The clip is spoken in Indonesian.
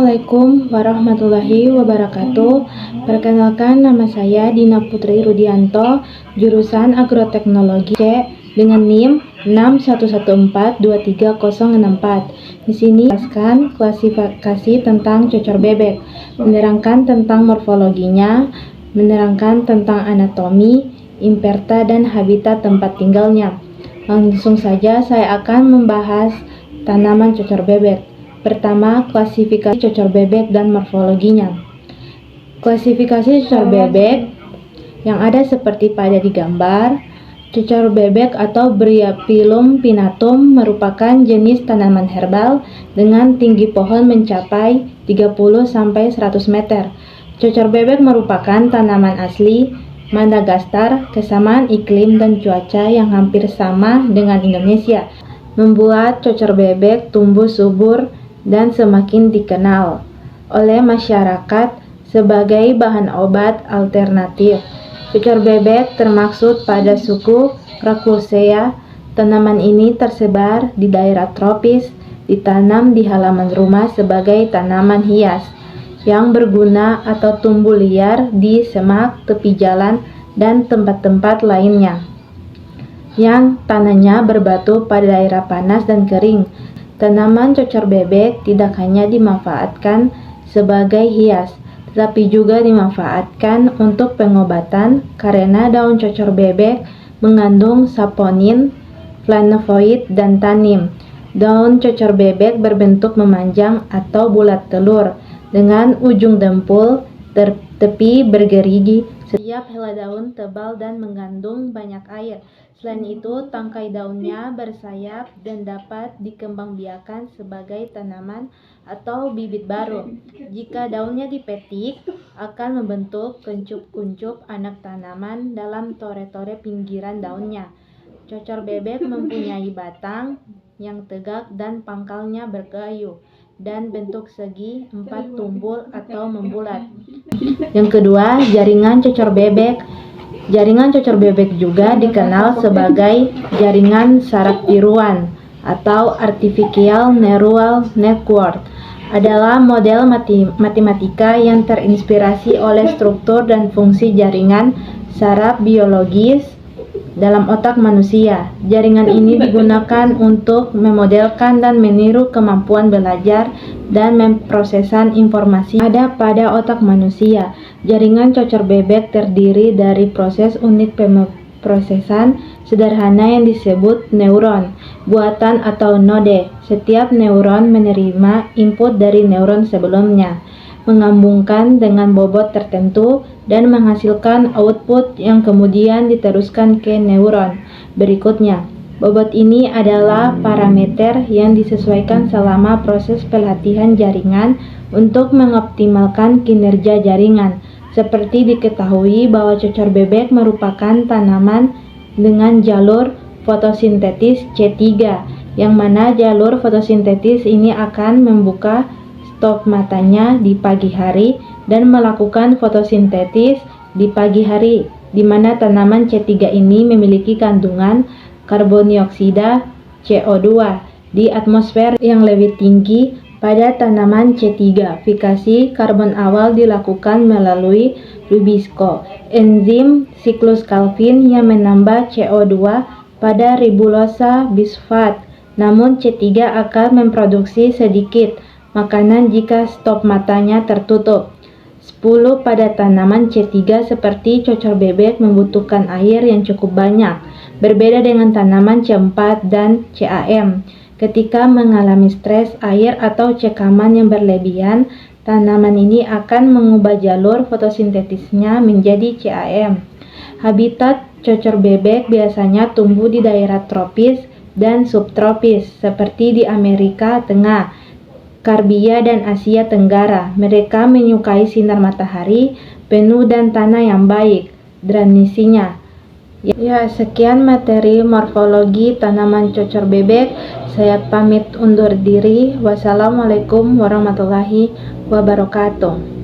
Assalamualaikum warahmatullahi wabarakatuh. Perkenalkan, nama saya Dina Putri Rudianto, jurusan Agroteknologi C dengan NIM 611423064. Di sini jelaskan klasifikasi tentang cocor bebek, menerangkan tentang morfologinya, menerangkan tentang anatomi, imperta dan habitat tempat tinggalnya. Langsung saja saya akan membahas tanaman cocor bebek. Pertama, klasifikasi cocor bebek dan morfologinya. Klasifikasi cocor bebek yang ada seperti pada di gambar. Cocor bebek atau Bryophyllum pinnatum merupakan jenis tanaman herbal dengan tinggi pohon mencapai 30-100 meter. Cocor bebek merupakan tanaman asli Madagaskar, kesamaan iklim dan cuaca yang hampir sama dengan Indonesia, membuat cocor bebek tumbuh subur dan semakin dikenal oleh masyarakat sebagai bahan obat alternatif. Cocor bebek termaksud pada suku Raucaceae. Tanaman ini tersebar di daerah tropis, ditanam di halaman rumah sebagai tanaman hias yang berguna atau tumbuh liar di semak, tepi jalan, dan tempat-tempat lainnya yang tanahnya berbatu pada daerah panas dan kering. Tanaman cocor bebek tidak hanya dimanfaatkan sebagai hias, tetapi juga dimanfaatkan untuk pengobatan karena daun cocor bebek mengandung saponin, flavonoid, dan tanin. Daun cocor bebek berbentuk memanjang atau bulat telur dengan ujung dempul tepi bergerigi. Setiap helai daun tebal dan mengandung banyak air. Selain itu, tangkai daunnya bersayap dan dapat dikembangbiakan sebagai tanaman atau bibit baru. Jika daunnya dipetik, akan membentuk kuncup-kuncup anak tanaman dalam tore-tore pinggiran daunnya. Cocor bebek mempunyai batang yang tegak dan pangkalnya berkayu dan bentuk segi 4 tumpul atau membulat. Yang kedua, jaringan cocor bebek. Jaringan cocor bebek juga dikenal sebagai jaringan saraf tiruan atau artificial neural network. Adalah model matematika yang terinspirasi oleh struktur dan fungsi jaringan saraf biologis dalam otak manusia. Jaringan ini digunakan untuk memodelkan dan meniru kemampuan belajar dan memprosesan informasi ada pada otak manusia. Jaringan cocor bebek terdiri dari proses unik pemrosesan sederhana yang disebut neuron buatan atau node. Setiap neuron menerima input dari neuron sebelumnya, menggabungkan dengan bobot tertentu dan menghasilkan output yang kemudian diteruskan ke neuron berikutnya. Bobot ini adalah parameter yang disesuaikan selama proses pelatihan jaringan untuk mengoptimalkan kinerja jaringan. Seperti diketahui bahwa cocor bebek merupakan tanaman dengan jalur fotosintesis C3, yang mana jalur fotosintesis ini akan membuka stomata-nya di pagi hari dan melakukan fotosintesis di pagi hari, di mana tanaman C3 ini memiliki kandungan karbon dioksida CO2 di atmosfer yang lebih tinggi pada tanaman C3. Fikasi karbon awal dilakukan melalui ribosco, enzim siklus Calvin yang menambah CO2 pada ribulosa bisfat. Namun C3 akan memproduksi sedikit makanan jika stomata-nya tertutup. 10 pada tanaman C3 seperti cocor bebek membutuhkan air yang cukup banyak, berbeda dengan tanaman C4 dan CAM. Ketika mengalami stres air atau cekaman yang berlebihan, tanaman ini akan mengubah jalur fotosintetisnya menjadi CAM. Habitat cocor bebek biasanya tumbuh di daerah tropis dan subtropis seperti di Amerika Tengah, Karibia, dan Asia Tenggara. Mereka menyukai sinar matahari penuh dan tanah yang baik drainasinya. Ya, sekian materi morfologi tanaman cocor bebek. Saya pamit undur diri. Wassalamualaikum warahmatullahi wabarakatuh.